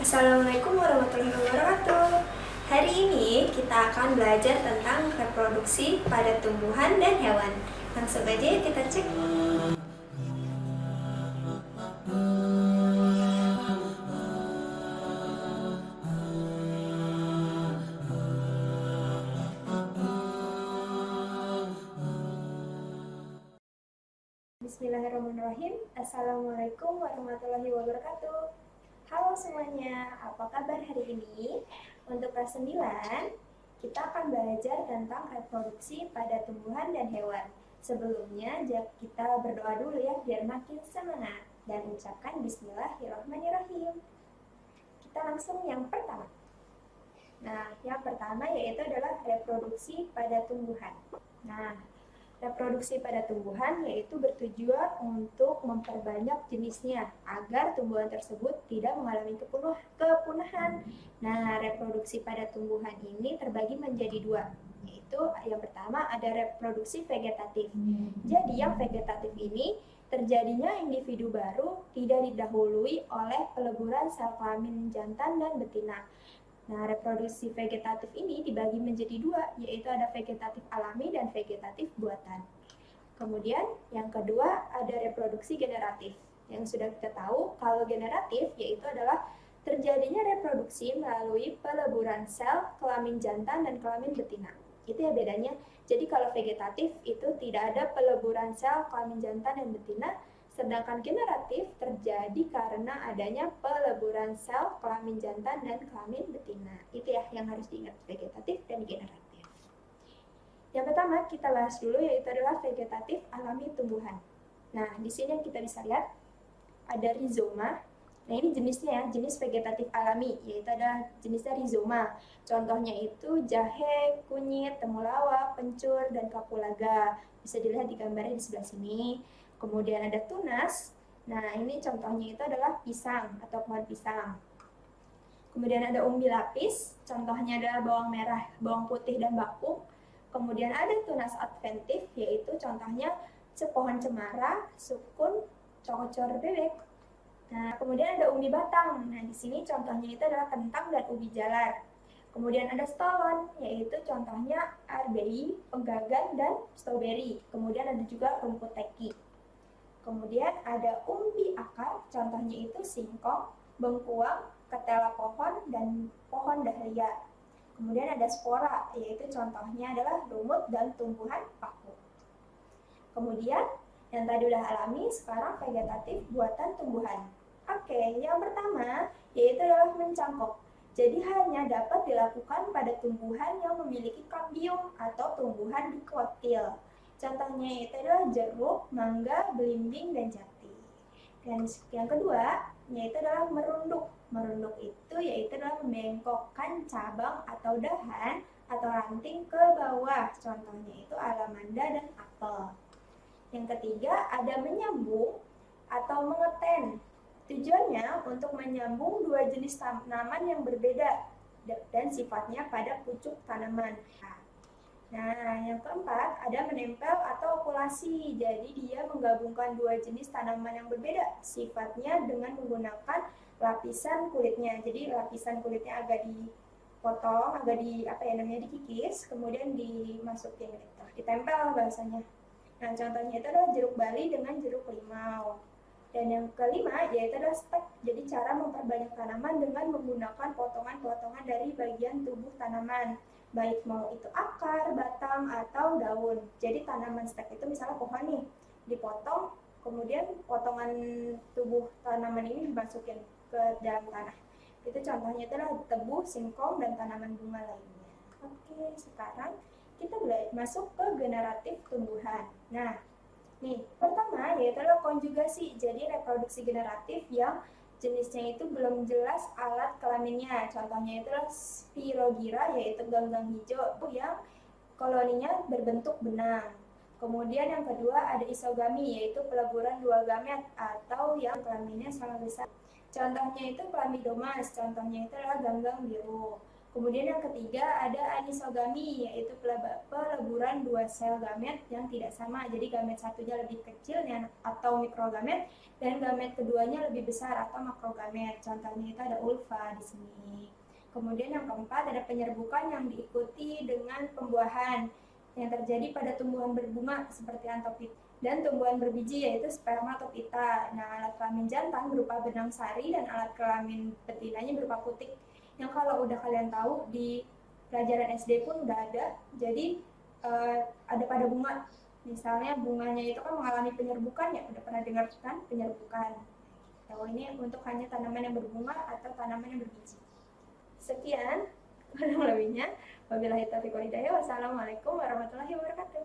Assalamualaikum warahmatullahi wabarakatuh. Hari ini kita akan belajar tentang reproduksi pada tumbuhan dan hewan. Langsung aja kita cek. Bismillahirrahmanirrahim. Assalamualaikum warahmatullahi wabarakatuh. Halo semuanya, apa kabar hari ini? Untuk kelas 9, kita akan belajar tentang reproduksi pada tumbuhan dan hewan. Sebelumnya, kita berdoa dulu ya, biar makin semangat. Dan ucapkan Bismillahirrahmanirrahim. Kita langsung yang pertama. Nah, yang pertama yaitu adalah reproduksi pada tumbuhan. Nah, reproduksi pada tumbuhan yaitu bertujuan untuk memperbanyak jenisnya agar tumbuhan tersebut tidak mengalami kepunahan. Nah, reproduksi pada tumbuhan ini terbagi menjadi dua, yaitu yang pertama ada reproduksi vegetatif. Jadi yang vegetatif ini terjadinya individu baru tidak didahului oleh peleburan sel kelamin jantan dan betina. Nah, reproduksi vegetatif ini dibagi menjadi dua, yaitu ada vegetatif alami dan vegetatif buatan. Kemudian, yang kedua ada reproduksi generatif. Yang sudah kita tahu, kalau generatif yaitu adalah terjadinya reproduksi melalui peleburan sel kelamin jantan dan kelamin betina. Itu ya bedanya. Jadi kalau vegetatif itu tidak ada peleburan sel kelamin jantan dan betina, sedangkan generatif terjadi karena adanya peleburan sel kelamin jantan dan kelamin betina. Itu ya yang harus diingat, vegetatif dan generatif. Yang pertama kita bahas dulu yaitu adalah vegetatif alami tumbuhan. Nah, di sini yang kita bisa lihat ada rhizoma. Nah, ini jenisnya ya, jenis vegetatif alami, yaitu ada jenisnya rhizoma. Contohnya itu jahe, kunyit, temulawak, pencur, dan kapulaga. Bisa dilihat di gambarnya di sebelah sini. Kemudian ada tunas. Nah, ini contohnya itu adalah pisang atau pohon pisang. Kemudian ada umbi lapis, contohnya adalah bawang merah, bawang putih, dan bakung. Kemudian ada tunas adventif, yaitu contohnya pohon cemara, sukun, cokocor bebek. Nah, kemudian ada umbi batang. Nah, di sini contohnya itu adalah kentang dan ubi jalar. Kemudian ada stolon, yaitu contohnya arbei, pegagan, dan stroberi. Kemudian ada juga rumput teki. Kemudian ada umbi akar, contohnya itu singkong, bengkuang, ketela pohon, dan pohon dahlia. Kemudian ada spora, yaitu contohnya adalah lumut dan tumbuhan paku. Kemudian yang tadi udah alami, sekarang vegetatif buatan tumbuhan. Oke, yang pertama yaitu adalah mencangkok. Jadi hanya dapat dilakukan pada tumbuhan yang memiliki kambium atau tumbuhan dikotil. Contohnya itu adalah jeruk, mangga, belimbing, dan jati. Dan yang kedua yaitu adalah merunduk. Merunduk itu yaitu adalah membengkokkan cabang atau dahan atau ranting ke bawah. Contohnya itu alamanda dan apel. Yang ketiga ada menyambung atau mengeten. Tujuannya untuk menyambung dua jenis tanaman yang berbeda dan sifatnya pada pucuk tanaman. Nah, yang keempat ada menempel atau okulasi. Jadi dia menggabungkan dua jenis tanaman yang berbeda sifatnya dengan menggunakan lapisan kulitnya. Jadi lapisan kulitnya agak dipotong, agak dikikis, kemudian dimasukin gitu. Ditempel bahasanya. Nah, contohnya itu adalah jeruk bali dengan jeruk limau. Dan yang kelima yaitu adalah stek. Jadi cara memperbanyak tanaman dengan menggunakan potongan-potongan dari bagian tubuh tanaman, baik mau itu akar, batang, atau daun. Jadi tanaman stek itu misalnya pohon nih, dipotong, kemudian potongan tubuh tanaman ini dimasukin ke dalam tanah. Itu contohnya itu adalah tebu, singkong, dan tanaman bunga lainnya. Oke, sekarang kita masuk ke generatif tumbuhan. Nah, nih, pertama yaitu adalah konjugasi. Jadi reproduksi generatif yang jenisnya itu belum jelas alat kelaminnya. Contohnya itu adalah Spirogyra, yaitu ganggang hijau yang koloninya berbentuk benang. Kemudian yang kedua ada isogami, yaitu peleburan dua gamet atau yang kelaminnya sama besar. Contohnya itu Chlamydomas, contohnya itu adalah ganggang biru. Kemudian yang ketiga ada anisogami, yaitu peleburan dua sel gamet yang tidak sama. Jadi gamet satunya lebih kecil atau mikrogamet, dan gamet keduanya lebih besar atau makrogamet. Contohnya itu ada ulva di sini. Kemudian yang keempat ada penyerbukan yang diikuti dengan pembuahan yang terjadi pada tumbuhan berbunga seperti antopid, dan tumbuhan berbiji yaitu spermatopita. Nah, alat kelamin jantan berupa benang sari dan alat kelamin betinanya berupa putik, yang kalau udah kalian tahu di pelajaran SD pun udah ada. Jadi ada pada bunga, misalnya bunganya itu kan mengalami penyerbukan, ya udah pernah dengar kan penyerbukan. Kalau ini untuk hanya tanaman yang berbunga atau tanaman yang berbiji. Sekian kurang lebihnya. Wabillahi taufiq wal hidayah. Wassalamualaikum warahmatullahi wabarakatuh.